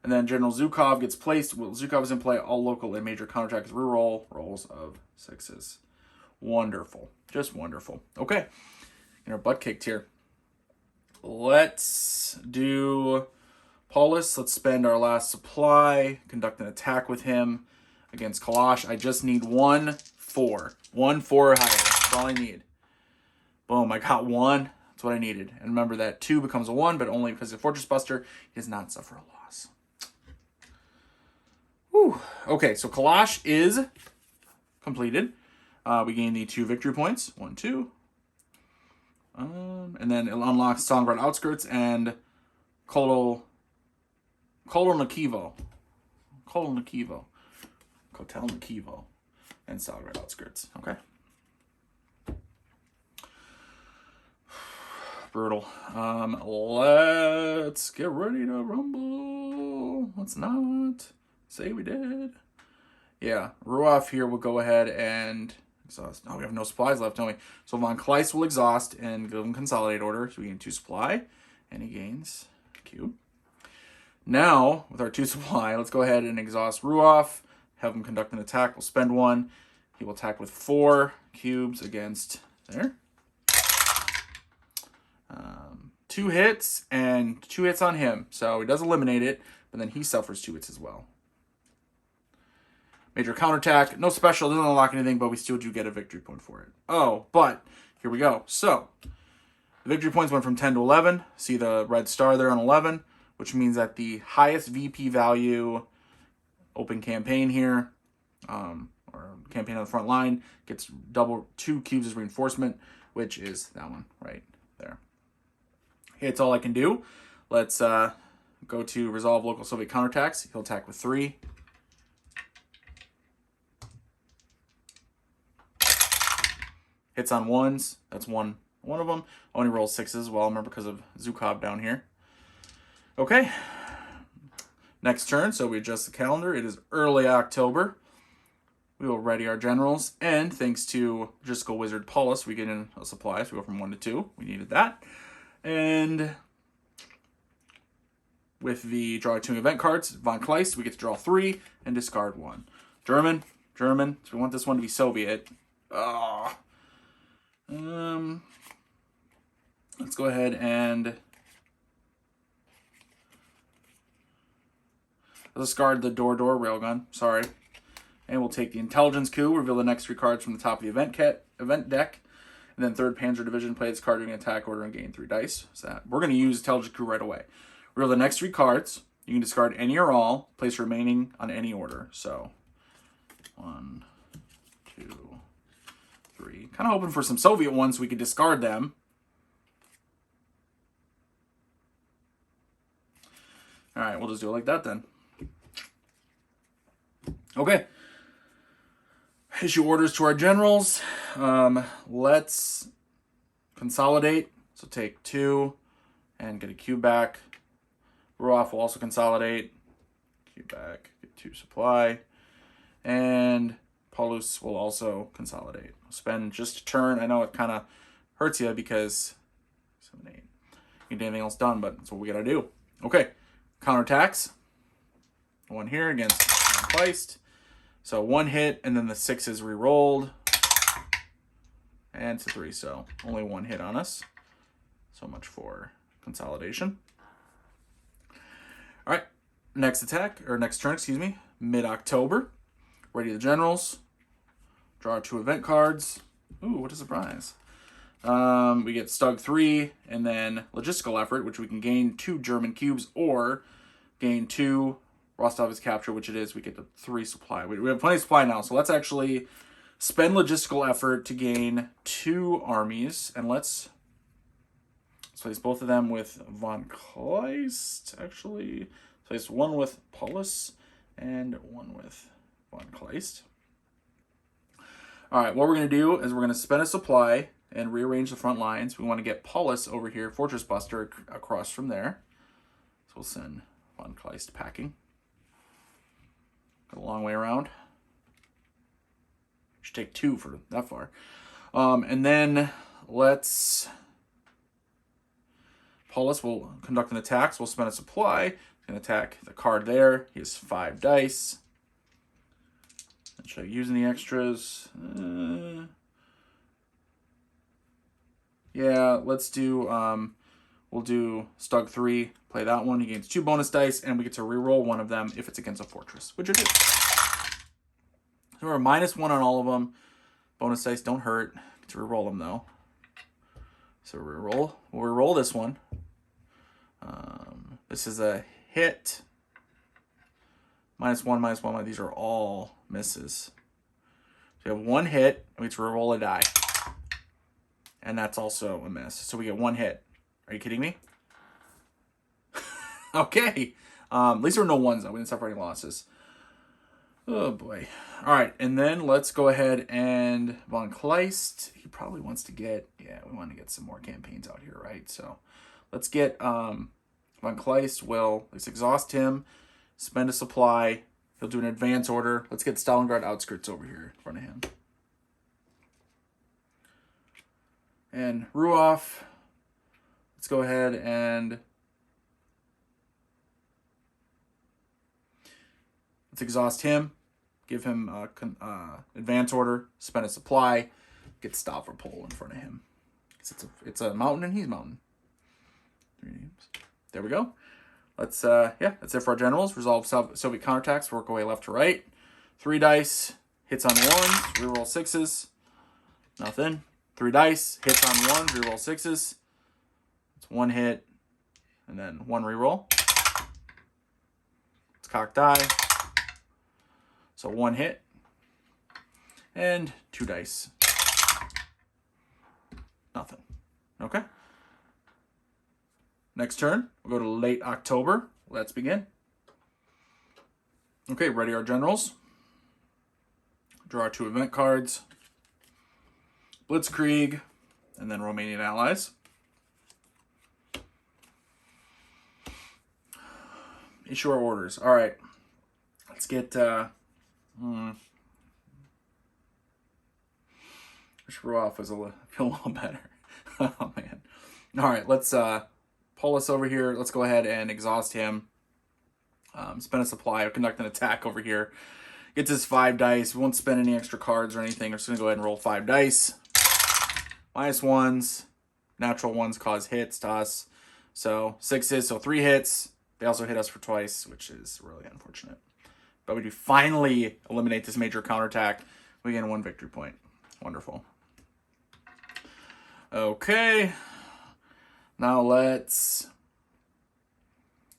And then General Zhukov gets placed. Well, Zhukov is in play. All local and major counterattacks reroll rolls of 6s. Wonderful. Just wonderful. Okay. Getting our butt kicked here. Let's do Paulus. Let's spend our last supply. Conduct an attack with him against Kalash. I just need 1-4. 1-4 or higher. That's all I need. Boom. I got 1. That's what I needed. And remember that 2 becomes a 1, but only because of Fortress Buster, he does not suffer a loss. Whew. Okay, so Kalash is completed. We gain the 2 victory points. 1, 2. And then it unlocks Songbird Outskirts and Kotel Nakivo. And Songbird Outskirts. Okay. Brutal. Let's get ready to rumble. Let's not say we did. Yeah, Ruoff here will go ahead and exhaust. Oh, we have no supplies left, don't we? So Von Kleist will exhaust and give him consolidate order. So we gain 2 supply, and he gains a cube. Now, with our 2 supply, let's go ahead and exhaust Ruoff. Have him conduct an attack. We'll spend 1. He will attack with 4 cubes against there. 2 hits and 2 hits on him. So he does eliminate it, but then he suffers 2 hits as well. Major counterattack. No special. Doesn't unlock anything, but we still do get a victory point for it. Oh, but here we go. So the victory points went from 10 to 11. See the red star there on 11, which means that the highest VP value open campaign here, or campaign on the front line, gets double 2 cubes as reinforcement, which is that one right there. Okay, that's all I can do. Let's go to resolve local Soviet counterattacks. He'll attack with 3. Hits on 1s. That's one of them. Only rolls 6s as well, remember, because of Zhukov down here. Okay. Next turn, so we adjust the calendar. It is early October. We will ready our generals. And thanks to Logistical Wizard Paulus, we get in a supply. So we go from 1 to 2. We needed that. And with the draw 2 event cards, Von Kleist, we get to draw 3 and discard 1. German. So we want this one to be Soviet. Let's go ahead and discard the door railgun. Sorry. And we'll take the Intelligence Coup, reveal the next 3 cards from the top of the event deck. And then 3rd Panzer Division, play this card during an attack order and gain 3 dice. So that, we're going to use Intelligence Coup right away. Reveal the next 3 cards. You can discard any or all. Place remaining on any order. So 1, 2, 3. Kind of hoping for some Soviet ones so we could discard them. All right, we'll just do it like that then. Okay. Issue orders to our generals. Let's consolidate. So take 2 and get a cube back. Ruoff will also consolidate. Cube back, get 2 supply. And Paulus will also consolidate. Spend just a turn. I know it kind of hurts you because 7, 8. You can get anything else done, but that's what we gotta do. Okay. Counterattacks. 1 here against Kleist. So 1 hit, and then the 6 is re-rolled. And it's a 3, so only 1 hit on us. So much for consolidation. All right, next turn, excuse me. Mid-October. Ready the generals. Draw 2 event cards. Ooh, what a surprise. We get Stug 3, and then Logistical Effort, which we can gain 2 German cubes, or gain 2 Rostov is capture, which it is. We get the 3 supply. We have plenty of supply now, so let's actually spend Logistical Effort to gain 2 armies, and let's place both of them with Von Kleist, actually. Place 1 with Paulus and 1 with Von Kleist. All right, what we're going to do is we're going to spend a supply and rearrange the front lines. We want to get Paulus over here, Fortress Buster, across from there. So we'll send Von Kleist packing. Got a long way around. Should take 2 for that far. And then let's... Paulus will conduct an attack, so we'll spend a supply. Gonna attack the card there. He has 5 dice. Should I use any extras? Yeah, let's do, we'll do Stug 3, play that one. He gains 2 bonus dice, and we get to reroll one of them if it's against a fortress, which it is. So we're -1 on all of them. Bonus dice don't hurt. Get to reroll them, though. So reroll. We'll reroll this one. This is a hit. -1, -1. These are all misses. So we have 1 hit, and we get to reroll a die. And that's also a miss. So we get 1 hit. Are you kidding me? Okay. At least there were no ones, though. We didn't suffer any losses. Oh, boy. All right. And then let's go ahead and Von Kleist. He probably wants to get... Yeah, we want to get some more campaigns out here, right? So let's get Von Kleist. Let's exhaust him. Spend a supply. He'll do an advance order. Let's get Stalingrad outskirts over here in front of him. And Ruoff, let's go ahead and let's exhaust him. Give him advance order. Spend a supply. Get Stavropol in front of him. It's a mountain and he's mountain. 3 names. There we go. Let's that's it for our generals. Resolve Soviet counterattacks. Work away left to right. 3 dice. Hits on 1s. Reroll 6s. Nothing. 3 dice. Hits on 1s. Reroll 6s. It's 1 hit. And then 1 reroll. It's cock die. So 1 hit. And 2 dice. Nothing. Okay. Next turn, we'll go to late October. Let's begin. Okay, ready our generals. Draw our 2 event cards. Blitzkrieg, and then Romanian allies. Issue our orders. All right. Let's get... Ruoff was feel a little better. Oh, man. All right, let's... pull us over here. Let's go ahead and exhaust him. Spend a supply. Conduct an attack over here. Gets his 5 dice. We won't spend any extra cards or anything. We're just going to go ahead and roll 5 dice. -1s. Natural ones cause hits to us. So 6s, so 3 hits. They also hit us for twice, which is really unfortunate. But we do finally eliminate this major counterattack. We gain 1 victory point. Wonderful. Okay. Now let's...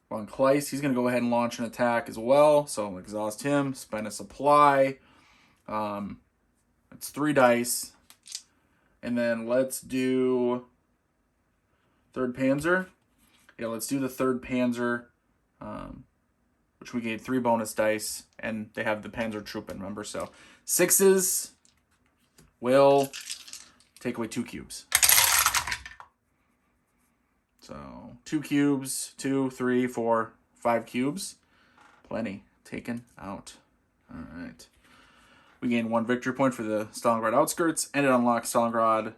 Von Kleist, he's going to go ahead and launch an attack as well. So I'll exhaust him, spend a supply. It's 3 dice. And then let's do 3rd Panzer. Yeah, let's do the 3rd Panzer, which we gave 3 bonus dice. And they have the Panzer Truppen, remember? So 6s will take away 2 cubes. So 2 cubes, 2, 3, 4, 5 cubes. Plenty taken out. All right. We gain 1 victory point for the Stalingrad outskirts, and it unlocks Stalingrad,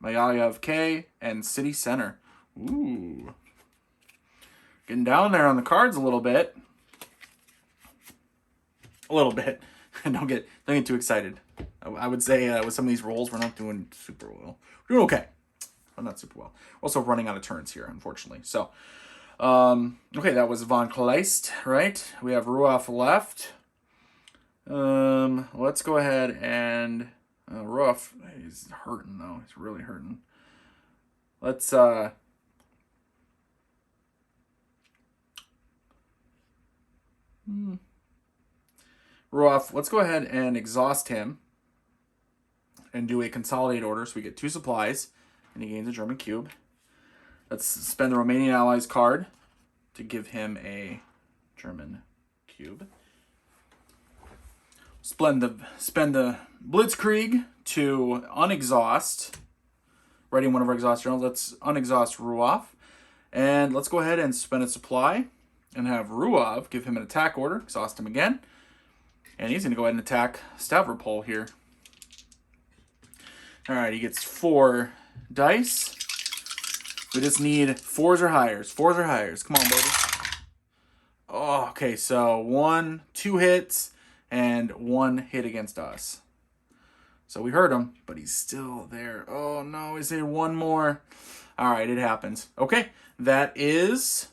Mayayev K, and City Center. Ooh. Getting down there on the cards a little bit. A little bit. Don't get too excited. I would say with some of these rolls, we're not doing super well. We're doing okay. But not super well. Also running out of turns here, unfortunately. So, okay, that was Von Kleist, right? We have Ruoff left. Let's go ahead and... Ruoff, he's hurting, though. He's really hurting. Let's, Ruoff, let's go ahead and exhaust him and do a consolidate order so we get 2 supplies. And he gains a German cube. Let's spend the Romanian allies card to give him a German cube. Spend the Blitzkrieg to unexhaust. Ready one of our exhaust generals. Let's unexhaust Ruoff. And let's go ahead and spend a supply and have Ruoff give him an attack order. Exhaust him again. And he's going to go ahead and attack Stavropol here. All right, he gets 4 dice. We just need 4s or higher. 4s or higher. Come on, baby. Oh, okay, so 2 hits and 1 hit against us. So we hurt him, but he's still there. Oh no, is there one more? All right, it happens. Okay, that is...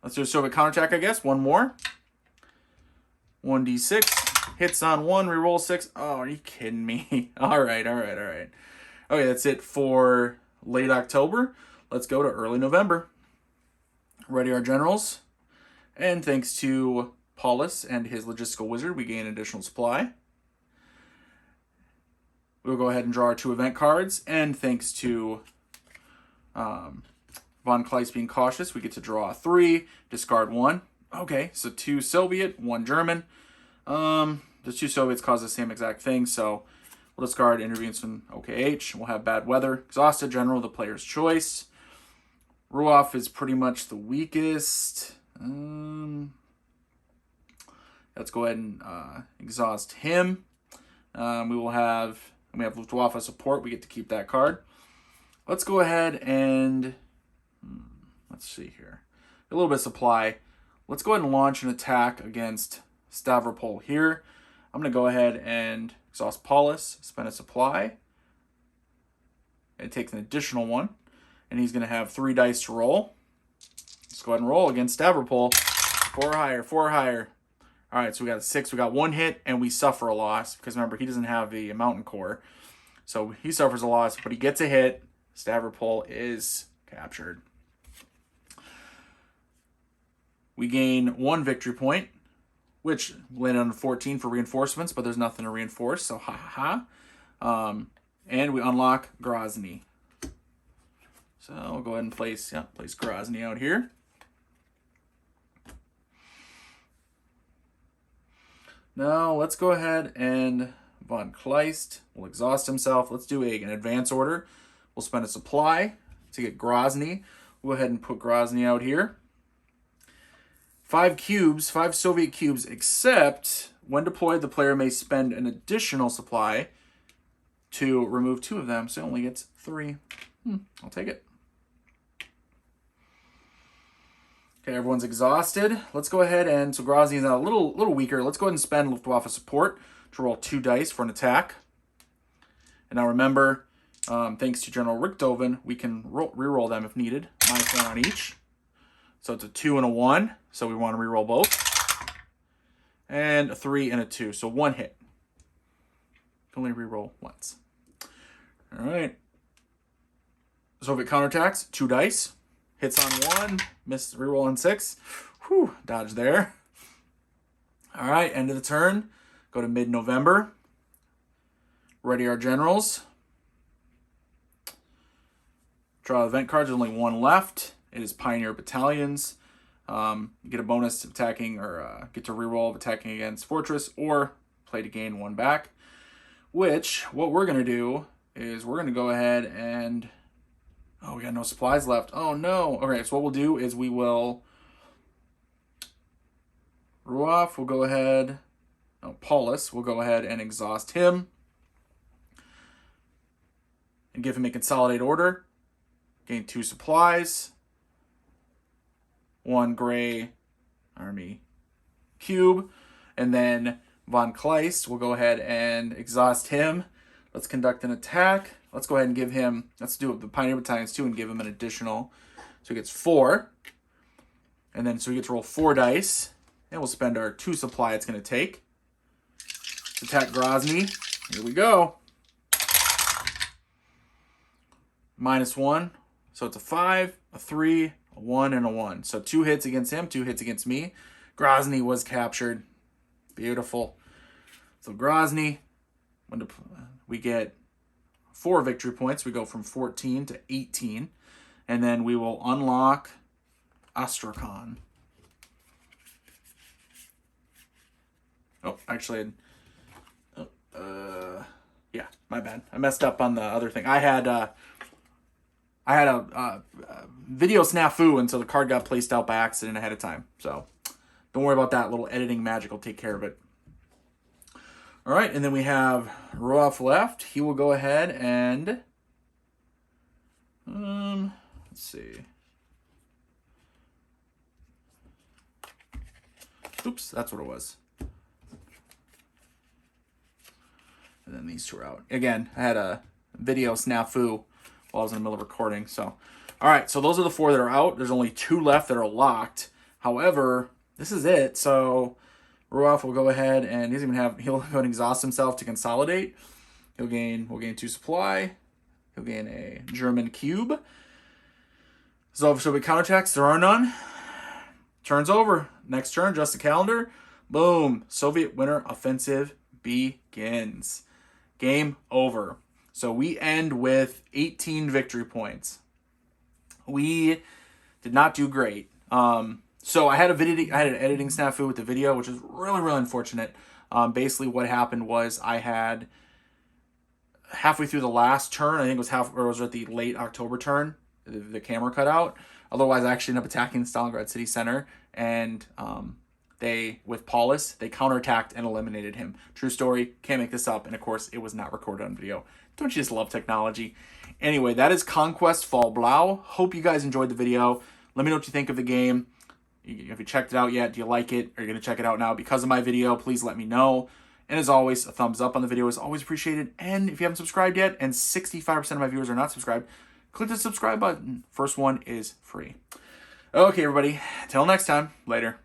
Let's do a Soviet counterattack, I guess. One more. 1d6. Hits on 1, reroll 6. Oh, are you kidding me? All right. Okay, that's it for late October. Let's go to early November. Ready our generals. And thanks to Paulus and his logistical wizard, we gain additional supply. We'll go ahead and draw our 2 event cards. And thanks to Von Kleist being cautious, we get to draw 3, discard 1. Okay, so 2 Soviet, 1 German. The 2 Soviets cause the same exact thing, so we'll discard intervenes from OKH. We'll have bad weather. Exhausted general, the player's choice. Ruoff is pretty much the weakest. Let's go ahead and exhaust him. We have Luftwaffe support. We get to keep that card. Let's go ahead and let's see here. A little bit of supply. Let's go ahead and launch an attack against Stavropol here. I'm going to go ahead and exhaust Paulus, spend a supply. It takes an additional 1. And he's going to have 3 dice to roll. Let's go ahead and roll against Stavropol. 4 higher. All right, so we got a 6. We got 1 hit, and we suffer a loss. Because remember, he doesn't have the mountain core. So he suffers a loss, but he gets a hit. Stavropol is captured. We gain 1 victory point, which landed on 14 for reinforcements, but there's nothing to reinforce, so and we unlock Grozny. So we'll go ahead and place Grozny out here. Now let's go ahead and Von Kleist will exhaust himself. Let's do an advance order. We'll spend a supply to get Grozny. We'll go ahead and put Grozny out here. 5 cubes, 5 Soviet cubes, except when deployed, the player may spend an additional supply to remove 2 of them, so he only gets 3. I'll take it. Okay, everyone's exhausted. Let's go ahead and, so Grozny is now a little weaker. Let's go ahead and spend Luftwaffe support to roll 2 dice for an attack. And now remember, thanks to General Richthofen, we can reroll them if needed. -1 on each. So it's a 2 and a 1, so we want to reroll both. And a 3 and a 2, so 1 hit. Can only reroll once. All right. Soviet counterattacks, 2 dice. Hits on 1, miss reroll on 6. Whew, dodge there. All right, end of the turn. Go to mid-November. Ready our generals. Draw event cards, there's only 1 left. It is Pioneer Battalions. You get a bonus attacking, or get to reroll of attacking against Fortress, or play to gain 1 back. Which, what we're going to do is we're going to go ahead and... Oh, we got no supplies left. Oh, no. Okay, so what we'll do is we will... Ruoff will go ahead... No, Paulus will go ahead and exhaust him. And give him a consolidate order. Gain 2 supplies. 1 gray army cube. And then Von Kleist will go ahead and exhaust him. Let's conduct an attack. Let's go ahead and give him, let's do the Pioneer Battalions too and give him an additional. So he gets 4. And then so he gets to roll 4 dice. And we'll spend our 2 supply it's going to take. Let's attack Grozny. Here we go. -1. So it's a 5, a 3, a 1, and a 1. So 2 hits against him, 2 hits against me. Grozny was captured. Beautiful. So Grozny, when we get 4 victory points, we go from 14 to 18. And then we will unlock Astrakhan. Oh, actually, yeah, my bad. I messed up on the other thing. I had a video snafu, and so the card got placed out by accident ahead of time. So don't worry about that. Little editing magic will take care of it. All right, and then we have Ruoff left. He will go ahead and let's see. Oops, that's what it was. And then these two are out. Again, I had a video snafu while I was in the middle of recording. So, all right, so those are the 4 that are out. There's only 2 left that are locked. However, this is it. So Ruoff will go ahead and he'll go and exhaust himself to consolidate. We'll gain 2 supply. He'll gain a German cube. So we counterattacks. There are none. Turn's over. Next turn, just the calendar. Boom. Soviet winter offensive begins. Game over. So we end with 18 victory points. We did not do great. So I had an editing snafu with the video, which is really, really unfortunate. Basically what happened was I had halfway through the last turn, I think it was at the late October turn, the camera cut out. Otherwise, I actually ended up attacking Stalingrad city center, and with Paulus, they counterattacked and eliminated him. True story, can't make this up, and of course, it was not recorded on video. Don't you just love technology? Anyway, that is Conquest Fall Blau. Hope you guys enjoyed the video. Let me know what you think of the game. If you checked it out yet, do you like it? Are you going to check it out now because of my video? Please let me know. And as always, a thumbs up on the video is always appreciated. And if you haven't subscribed yet, and 65% of my viewers are not subscribed, click the subscribe button. First one is free. Okay, everybody. Till next time. Later.